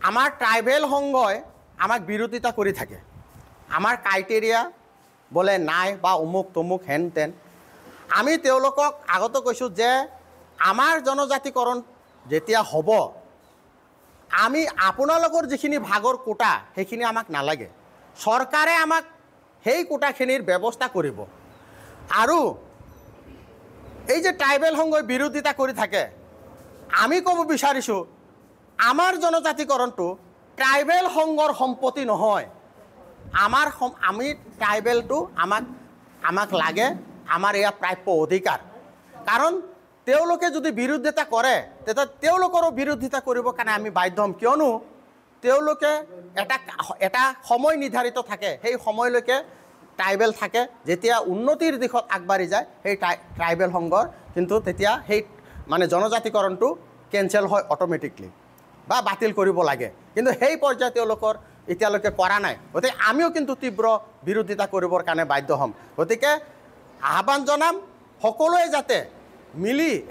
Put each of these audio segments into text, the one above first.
আমাৰ ট্ৰাইবেল সংঘই আমাক বিৰোধিতা কৰি থাকে। আমাৰ ক্ৰাইটেৰিয়া বোলে নাই বা অমুক তমুক হেন তেন। আমি তেওঁলোকক আগতে কৈছোঁ যে আমাৰ জনজাতিকৰণ যেতিয়া হ'ব, আমি আপোনালোকৰ যিখিনি ভাগৰ কোটা সেইখিনি আমাক নালাগে, চৰকাৰে আমাক সেই কোটাখিনিৰ ব্যৱস্থা কৰিব। আৰু এই যে ট্ৰাইবেল সংঘই বিৰোধিতা কৰি থাকে, আমি ক'ব বিচাৰিছোঁ আমাৰ জনজাতিকৰণটো ট্ৰাইবেল সংঘৰ সম্পত্তি নহয়। আমি ট্ৰাইবেলটো আমাক লাগে, আমাৰ এয়া প্ৰাপ্য অধিকাৰ। কাৰণ তেওঁলোকে যদি বিৰোধিতা কৰে তেতিয়া তেওঁলোকৰো বিৰোধিতা কৰিবৰ কাৰণে আমি বাধ্য হ'ম, কিয়নো তেওঁলোকে এটা সময় নিৰ্ধাৰিত থাকে, সেই সময়লৈকে ট্ৰাইবেল থাকে। যেতিয়া উন্নতিৰ দিশত আগবাঢ়ি যায় সেই ট্ৰাইবেল সংঘৰ কিন্তু তেতিয়া সেই মানে জনজাতিকৰণটো কেঞ্চেল হয় অট'মেটিকলি বা বাতিল কৰিব লাগে। কিন্তু সেই পৰ্যায় তেওঁলোকৰ এতিয়ালৈকে কৰা নাই। গতিকে আমিও কিন্তু তীব্ৰ বিৰোধিতা কৰিবৰ কাৰণে বাধ্য হ'ম। গতিকে আহ্বান জনাম সকলোৱে যাতে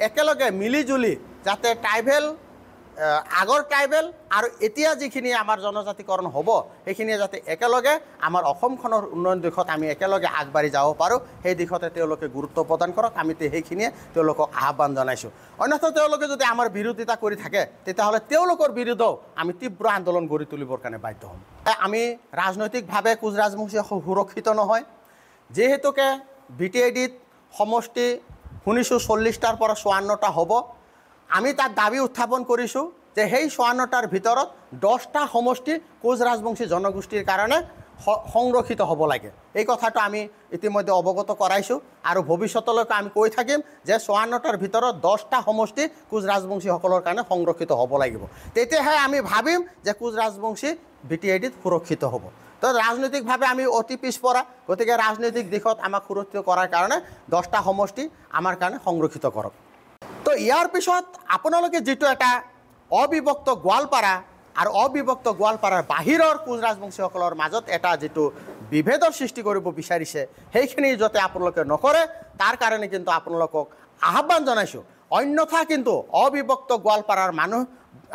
একেলগে মিলিজুলি যাতে ট্ৰাইবেল, আগৰ ট্ৰাইবেল আৰু এতিয়া যিখিনি আমাৰ জনজাতিকৰণ হ'ব সেইখিনিয়ে যাতে একেলগে আমাৰ অসমখনৰ উন্নয়ন দিশত আমি একেলগে আগবাঢ়ি যাব পাৰোঁ, সেই দিশতে তেওঁলোকে গুৰুত্ব প্ৰদান কৰক। আমি সেইখিনিয়ে তেওঁলোকক আহ্বান জনাইছোঁ। অন্যথা তেওঁলোকে যদি আমাৰ বিৰোধিতা কৰি থাকে তেতিয়াহ'লে তেওঁলোকৰ বিৰুদ্ধেও আমি তীব্ৰ আন্দোলন গঢ়ি তুলিবৰ কাৰণে বাধ্য হ'ম। আমি ৰাজনৈতিকভাৱে কোচ ৰাজবংশী সুৰক্ষিত নহয়, যিহেতুকে BTIDত সমষ্টি শুনিছোঁ 40টাৰ পৰা 54টা হ'ব। আমি তাত দাবী উত্থাপন কৰিছোঁ যে সেই 54টাৰ ভিতৰত 10টা সমষ্টি কোচ ৰাজবংশী জনগোষ্ঠীৰ কাৰণে সংৰক্ষিত হ'ব লাগে। এই কথাটো আমি ইতিমধ্যে অৱগত কৰাইছোঁ আৰু ভৱিষ্যতলৈকে আমি কৈ থাকিম যে 54টাৰ ভিতৰত 10টা সমষ্টি কোচ ৰাজবংশীসকলৰ কাৰণে সংৰক্ষিত হ'ব লাগিব। তেতিয়াহে আমি ভাবিম যে কোচ ৰাজবংশী BTIDত সুৰক্ষিত হ'ব। তো ৰাজনৈতিকভাৱে আমি অতি পিছপৰা, গতিকে ৰাজনৈতিক দিশত আমাক সুৰক্ষিত কৰাৰ কাৰণে 10টা সমষ্টি আমাৰ কাৰণে সংৰক্ষিত কৰক। তো ইয়াৰ পিছত আপোনালোকে যিটো এটা অবিভক্ত গোৱালপাৰা আৰু অবিভক্ত গোৱালপাৰাৰ বাহিৰৰ কোচ ৰাজবংশীসকলৰ মাজত এটা যিটো বিভেদৰ সৃষ্টি কৰিব বিচাৰিছে সেইখিনি যাতে আপোনালোকে নকৰে তাৰ কাৰণে কিন্তু আপোনালোকক আহ্বান জনাইছোঁ। অন্যথা কিন্তু অবিভক্ত গোৱালপাৰাৰ মানুহ,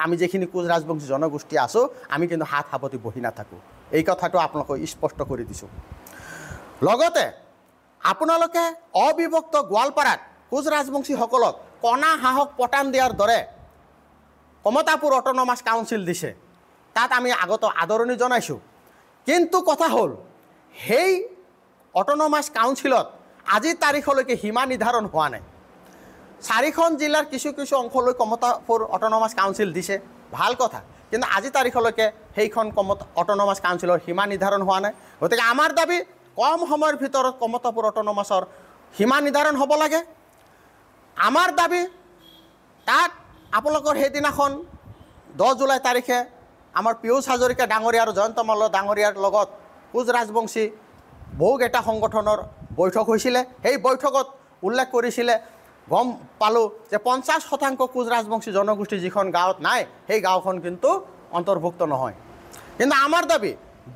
আমি যিখিনি কোচ ৰাজবংশী জনগোষ্ঠী আছোঁ, আমি কিন্তু হাত সাৱটি বহি নাথাকোঁ। এই কথাটো আপোনালোকক স্পষ্ট কৰি দিছোঁ। লগতে আপোনালোকে অবিভক্ত গোৱালপাৰাত কোচ ৰাজবংশীসকলক কণা হাঁহক পতান দিয়াৰ দৰে কমতাপুৰ অট'নমাছ কাউন্সিল দিছে, তাত আমি আগতে আদৰণি জনাইছোঁ। কিন্তু কথা হ'ল সেই অট'নমাছ কাউন্সিলত আজিৰ তাৰিখলৈকে সীমা নিৰ্ধাৰণ হোৱা নাই। 4খন জিলাৰ কিছু অংশলৈ কমতাপুৰ অট'নমাছ কাউন্সিল দিছে, ভাল কথা, কিন্তু আজি তাৰিখলৈকে সেইখন অট'নমাছ কাউন্সিলৰ সীমা নিৰ্ধাৰণ হোৱা নাই। গতিকে আমাৰ দাবী কম সময়ৰ ভিতৰত কমতাপুৰ অট'নমাছৰ সীমা নিৰ্ধাৰণ হ'ব লাগে। আমাৰ দাবী তাত আপোনালোকৰ সেইদিনাখন 10 জুলাই তাৰিখে আমাৰ পীয়ুষ হাজৰিকা ডাঙৰীয়া আৰু জয়ন্ত মল্ল ডাঙৰীয়াৰ লগত কোচ ৰাজবংশী বহুকেইটা সংগঠনৰ বৈঠক হৈছিলে। সেই বৈঠকত উল্লেখ কৰিছিলে, গম পালোঁ যে 50% কোচ ৰাজবংশী জনগোষ্ঠী যিখন গাঁৱত নাই সেই গাঁওখন কিন্তু অন্তৰ্ভুক্ত নহয়। কিন্তু আমাৰ দাবী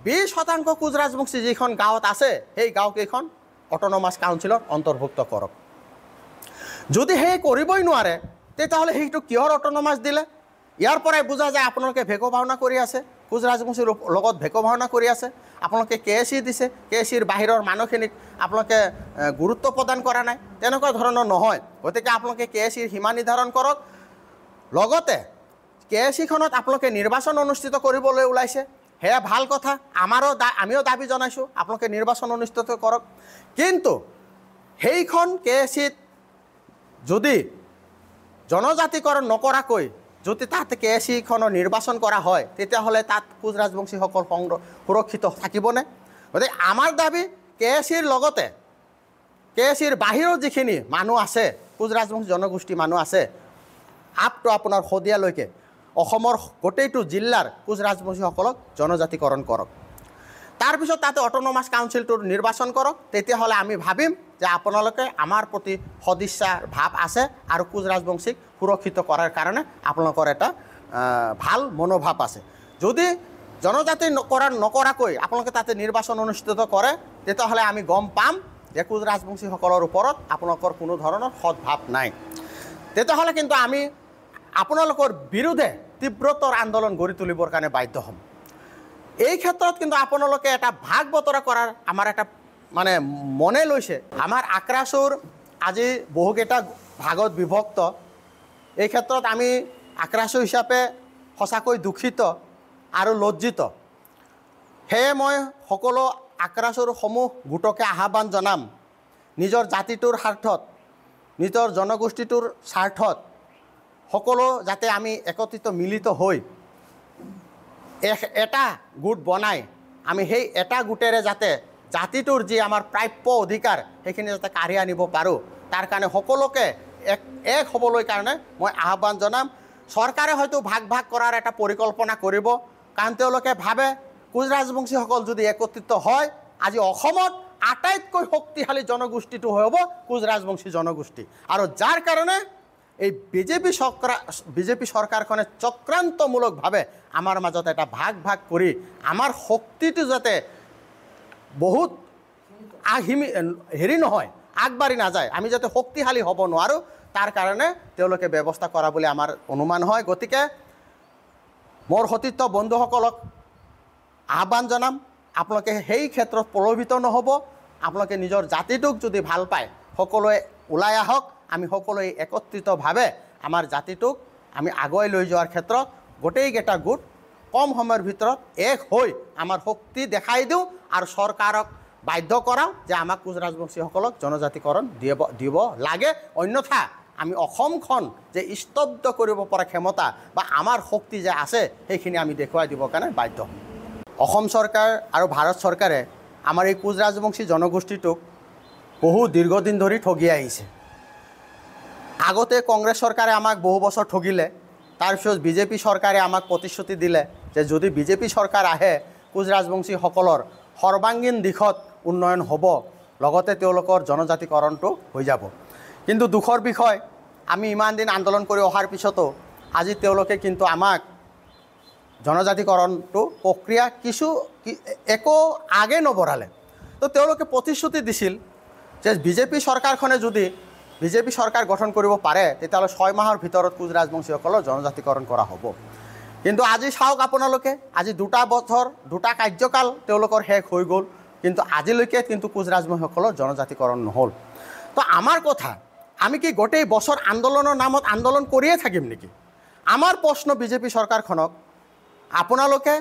20% কোচ ৰাজবংশী যিখন গাঁৱত আছে সেই গাঁওকেইখন অট'নমাছ কাউন্সিলত অন্তৰ্ভুক্ত কৰক। যদি সেই কৰিবই নোৱাৰে তেতিয়াহ'লে সেইটো কিহৰ অট'নমাছ দিলে? ইয়াৰ পৰাই বুজা যায় আপোনালোকে ভেকো ভাওনা কৰি আছে, কোচ ৰাজবংশীৰ লগত ভেকো ভাওনা কৰি আছে। আপোনালোকে KSC দিছে, KSCৰ বাহিৰৰ মানুহখিনিক আপোনালোকে গুৰুত্ব প্ৰদান কৰা নাই, তেনেকুৱা ধৰণৰ নহয়। গতিকে আপোনালোকে KSCৰ সীমা নিৰ্ধাৰণ কৰক। লগতে KSCখনত আপোনালোকে নিৰ্বাচন অনুষ্ঠিত কৰিবলৈ ওলাইছে, সেয়া ভাল কথা, আমিও দাবী জনাইছোঁ আপোনালোকে নিৰ্বাচন অনুষ্ঠিত কৰক। কিন্তু সেইখন KSCত যদি জনজাতিকৰণ নকৰাকৈ যদি তাত KSCখনৰ নিৰ্বাচন কৰা হয় তেতিয়াহ'লে তাত কোচ ৰাজবংশীসকল সুৰক্ষিত থাকিবনে? গতিকে আমাৰ দাবী KSCৰ লগতে KSCৰ বাহিৰৰ যিখিনি মানুহ আছে, কোচ ৰাজবংশী জনগোষ্ঠী মানুহ আছে, আপ টু আপোনাৰ শদিয়ালৈকে অসমৰ গোটেইটো জিলাৰ কোচ ৰাজবংশীসকলক জনজাতিকৰণ কৰক। তাৰপিছত তাতে অট'নমাছ কাউন্সিলটোৰ নিৰ্বাচন কৰক। তেতিয়াহ'লে আমি ভাবিম যে আপোনালোকে আমাৰ প্ৰতি সদিচ্ছাৰ ভাৱ আছে আৰু কোচ ৰাজবংশীক সুৰক্ষিত কৰাৰ কাৰণে আপোনালোকৰ এটা ভাল মনোভাৱ আছে। যদি জনজাতিকৰণ নকৰাকৈ আপোনালোকে তাতে নিৰ্বাচন অনুষ্ঠিত কৰে তেতিয়াহ'লে আমি গম পাম যে কোচ ৰাজবংশীসকলৰ ওপৰত আপোনালোকৰ কোনো ধৰণৰ সদ্ভাৱ নাই। তেতিয়াহ'লে কিন্তু আমি আপোনালোকৰ বিৰুদ্ধে তীব্ৰতৰ আন্দোলন গঢ়ি তুলিবৰ কাৰণে বাধ্য হ'ম। এই ক্ষেত্ৰত কিন্তু আপোনালোকে এটা ভাগ বতৰা কৰাৰ আমাৰ এটা মানে মনে লৈছে। আমাৰ আক্ৰাসুৰ আজি বহুকেইটা ভাগত বিভক্ত। এই ক্ষেত্ৰত আমি আক্ৰাসু হিচাপে সঁচাকৈ দুখিত আৰু লজ্জিত। সেয়ে মই সকলো আক্ৰাসুৰসমূহ গোটকে আহ্বান জনাম, নিজৰ জাতিটোৰ স্বাৰ্থত, নিজৰ জনগোষ্ঠীটোৰ স্বাৰ্থত সকলো যাতে আমি একত্ৰিত মিলিত হৈ এটা গোট বনাই আমি সেই এটা গোটেৰে যাতে জাতিটোৰ যি আমাৰ প্ৰাপ্য অধিকাৰ সেইখিনি যাতে কাঢ়ি আনিব পাৰোঁ, তাৰ কাৰণে সকলোকে এক হ'বলৈ কাৰণে মই আহ্বান জনাম। চৰকাৰে হয়তো ভাগ ভাগ কৰাৰ এটা পৰিকল্পনা কৰিব, কাৰণ তেওঁলোকে ভাবে কোচ ৰাজবংশীসকল যদি একত্ৰিত হয় আজি অসমত আটাইতকৈ শক্তিশালী জনগোষ্ঠীটো হ'ব কোচ ৰাজবংশী জনগোষ্ঠী। আৰু যাৰ কাৰণে এই বিজেপি চৰকাৰখনে চক্ৰান্তমূলকভাৱে আমাৰ মাজত এটা ভাগ ভাগ কৰি আমাৰ শক্তিটো যাতে বহুত নহয়, আগবাঢ়ি নাযায়, আমি যাতে শক্তিশালী হ'ব নোৱাৰোঁ, তাৰ কাৰণে তেওঁলোকে ব্যৱস্থা কৰা বুলি আমাৰ অনুমান হয়। গতিকে মোৰ সতীৰ্থ বন্ধুসকলক আহ্বান জনাম, আপোনালোকে সেই ক্ষেত্ৰত প্ৰলোভিত নহ'ব। আপোনালোকে নিজৰ জাতিটোক যদি ভাল পায় সকলোৱে ওলাই আহক, আমি সকলোৱে একত্ৰিতভাৱে আমাৰ জাতিটোক আমি আগুৱাই লৈ যোৱাৰ ক্ষেত্ৰত গোটেইকেইটা গোট কম সময়ৰ ভিতৰত এক হৈ আমাৰ শক্তি দেখাই দিওঁ আৰু চৰকাৰক বাধ্য কৰাওঁ যে আমাক কোচ ৰাজবংশীসকলক জনজাতিকৰণ দিব লাগে। অন্যথা আমি অসমখন যে স্তব্ধ কৰিব পৰা ক্ষমতা বা আমাৰ শক্তি যে আছে সেইখিনি আমি দেখুৱাই দিবৰ কাৰণে বাধ্য হ'ম। অসম চৰকাৰ আৰু ভাৰত চৰকাৰে আমাৰ এই কোচ ৰাজবংশী জনগোষ্ঠীটোক বহু দীৰ্ঘদিন ধৰি ঠগি আহিছে। আগতে কংগ্ৰেছ চৰকাৰে আমাক বহু বছৰ ঠগিলে, তাৰপিছত বিজেপি চৰকাৰে আমাক প্ৰতিশ্ৰুতি দিলে যে যদি বিজেপি চৰকাৰ আহে কোচ ৰাজবংশীসকলৰ সৰ্বাংগীন দিশত উন্নয়ন হ'ব, লগতে তেওঁলোকৰ জনজাতিকৰণটো হৈ যাব। কিন্তু দুখৰ বিষয়, আমি ইমান দিন আন্দোলন কৰি অহাৰ পিছতো আজি তেওঁলোকে কিন্তু আমাক জনজাতিকৰণটো প্ৰক্ৰিয়া একো আগে নবঢ়ালে। তো তেওঁলোকে প্ৰতিশ্ৰুতি দিছিল যে বিজেপি চৰকাৰখনে যদি বিজেপি চৰকাৰ গঠন কৰিব পাৰে তেতিয়াহ'লে 6 মাহৰ ভিতৰত কোচ ৰাজবংশীসকলৰ জনজাতিকৰণ কৰা হ'ব। কিন্তু আজি চাওক আপোনালোকে, আজি 2 বছৰ 2 কাৰ্যকাল তেওঁলোকৰ শেষ হৈ গ'ল, কিন্তু আজিলৈকে কিন্তু কোচ ৰাজবংশীসকলৰ জনজাতিকৰণ নহ'ল। তো আমাৰ কথা, আমি কি গোটেই বছৰ আন্দোলনৰ নামত আন্দোলন কৰিয়ে থাকিম নেকি? আমাৰ প্ৰশ্ন বিজেপি চৰকাৰখনক, আপোনালোকে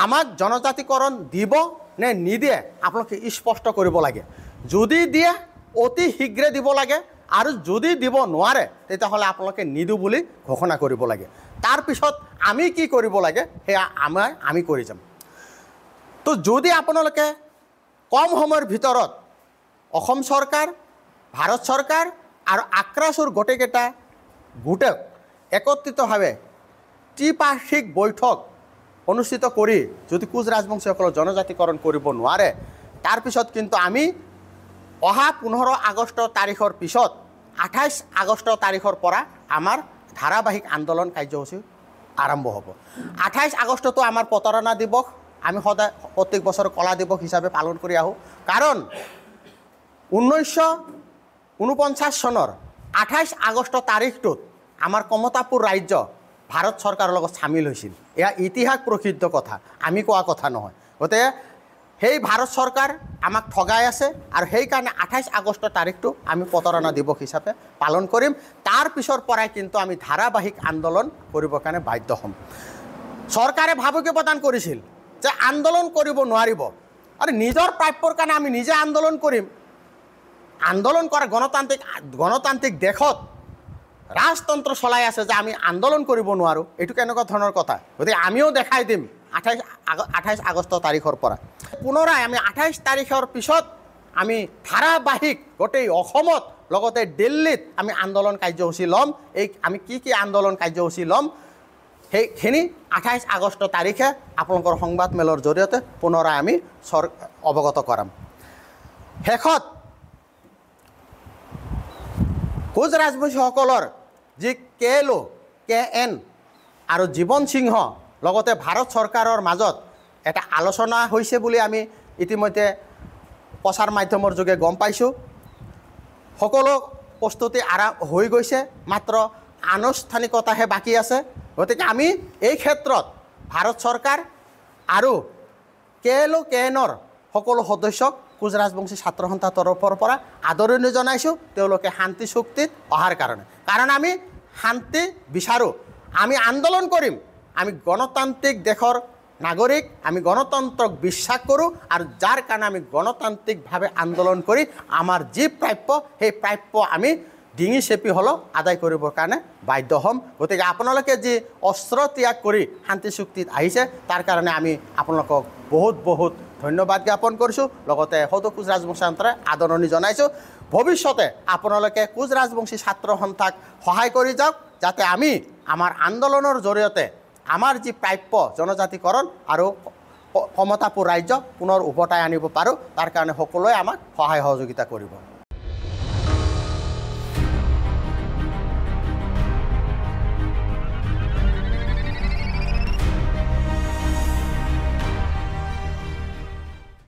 আমাক জনজাতিকৰণ দিব নে নিদিয়ে আপোনালোকে স্পষ্ট কৰিব লাগে। যদি দিয়ে অতি শীঘ্ৰে দিব লাগে, আৰু যদি দিব নোৱাৰে তেতিয়াহ'লে আপোনালোকে নিদিওঁ বুলি ঘোষণা কৰিব লাগে। তাৰপিছত আমি কি কৰিব লাগে সেয়া আমি কৰি যাম। তো যদি আপোনালোকে কম সময়ৰ ভিতৰত অসম চৰকাৰ, ভাৰত চৰকাৰ আৰু আক্ৰাসুৰ গোটেইকেইটা গোটক একত্ৰিতভাৱে ত্ৰিপাক্ষিক বৈঠক অনুষ্ঠিত কৰি যদি কোচ ৰাজবংশীসকলৰ জনজাতিকৰণ কৰিব নোৱাৰে, তাৰপিছত কিন্তু আমি অহা 15 আগষ্ট তাৰিখৰ পিছত 28 আগষ্ট তাৰিখৰ পৰা আমাৰ ধাৰাবাহিক আন্দোলন কাৰ্যসূচী আৰম্ভ হ'ব। 28 আগষ্টটো আমাৰ প্ৰতাৰণা দিৱস, আমি সদায় প্ৰত্যেক বছৰ কলা দিৱস হিচাপে পালন কৰি আহোঁ। কাৰণ 1949 চনৰ 28 আগষ্ট তাৰিখটোত আমাৰ কমতাপুৰ ৰাজ্য ভাৰত চৰকাৰৰ লগত চামিল হৈছিল। এয়া ইতিহাস প্ৰসিদ্ধ কথা, আমি কোৱা কথা নহয়। গতিকে সেই ভাৰত চৰকাৰ আমাক ঠগাই আছে, আৰু সেইকাৰণে 28 আগষ্ট তাৰিখটো আমি প্ৰতাৰণা দিৱস হিচাপে পালন কৰিম। তাৰ পিছৰ পৰাই কিন্তু আমি ধাৰাবাহিক আন্দোলন কৰিবৰ কাৰণে বাধ্য হ'ম। চৰকাৰে ভাবুকি প্ৰদান কৰিছিল যে আন্দোলন কৰিব নোৱাৰিব, আৰু নিজৰ প্ৰাপ্যৰ কাৰণে আমি নিজে আন্দোলন কৰিম। আন্দোলন কৰা গণতান্ত্ৰিক দেশত ৰাজতন্ত্ৰ চলাই আছে যে আমি আন্দোলন কৰিব নোৱাৰোঁ, এইটো কেনেকুৱা ধৰণৰ কথা? গতিকে আমিও দেখাই দিম 28 আগষ্ট তাৰিখৰ পৰা। পুনৰাই আমি 28 তাৰিখৰ পিছত আমি ধাৰাবাহিক গোটেই অসমত লগতে দিল্লীত আমি আন্দোলন কাৰ্যসূচী ল'ম। আমি কি আন্দোলন কাৰ্যসূচী ল'ম সেইখিনি 28 আগষ্ট তাৰিখে আপোনালোকৰ সংবাদ মেলৰ জৰিয়তে পুনৰাই আমি অৱগত কৰাম। শেষত কোচ ৰাজবংশীসকলৰ যি KN আৰু জীৱন সিংহ লগতে ভাৰত চৰকাৰৰ মাজত এটা আলোচনা হৈছে বুলি আমি ইতিমধ্যে প্ৰচাৰ মাধ্যমৰ যোগে গম পাইছোঁ। সকলো প্ৰস্তুতি হৈ গৈছে, মাত্ৰ আনুষ্ঠানিকতাহে বাকী আছে গতিকে আমি এই ক্ষেত্ৰত ভাৰত চৰকাৰ আৰু KLOKN-ৰ সকলো সদস্যক কোচ ৰাজবংশী ছাত্ৰ সন্থাৰ তৰফৰ পৰা আদৰণি জনাইছোঁ তেওঁলোকে শান্তি চুক্তিত অহাৰ কাৰণে কাৰণ আমি শান্তি বিচাৰোঁ আমি আন্দোলন কৰিম আমি গণতান্ত্ৰিক দেশৰ নাগৰিক আমি গণতন্ত্ৰক বিশ্বাস কৰোঁ আৰু যাৰ কাৰণে আমি গণতান্ত্ৰিকভাৱে আন্দোলন কৰি আমাৰ যি প্ৰাপ্য সেই প্ৰাপ্য আমি ডিঙি চেপি হ'লেও আদায় কৰিবৰ কাৰণে বাধ্য হ'ম গতিকে আপোনালোকে যি অস্ত্ৰ ত্যাগ কৰি শান্তি চুক্তিত আহিছে তাৰ কাৰণে আমি আপোনালোকক বহুত বহুত ধন্যবাদ জ্ঞাপন কৰিছোঁ লগতে সদৌ কোচ ৰাজবংশী সন্থাৰে আদৰণি জনাইছোঁ ভৱিষ্যতে আপোনালোকে কোচ ৰাজবংশী ছাত্ৰ সন্থাক সহায় কৰি যাওক যাতে আমি আমাৰ আন্দোলনৰ জৰিয়তে আমাৰ যি প্ৰাপ্য জনজাতিকৰণ আৰু সমতাপুৰ ৰাজ্য পুনৰ উভতাই আনিব পাৰোঁ তাৰ কাৰণে সকলোৱে আমাক সহায় সহযোগিতা কৰিব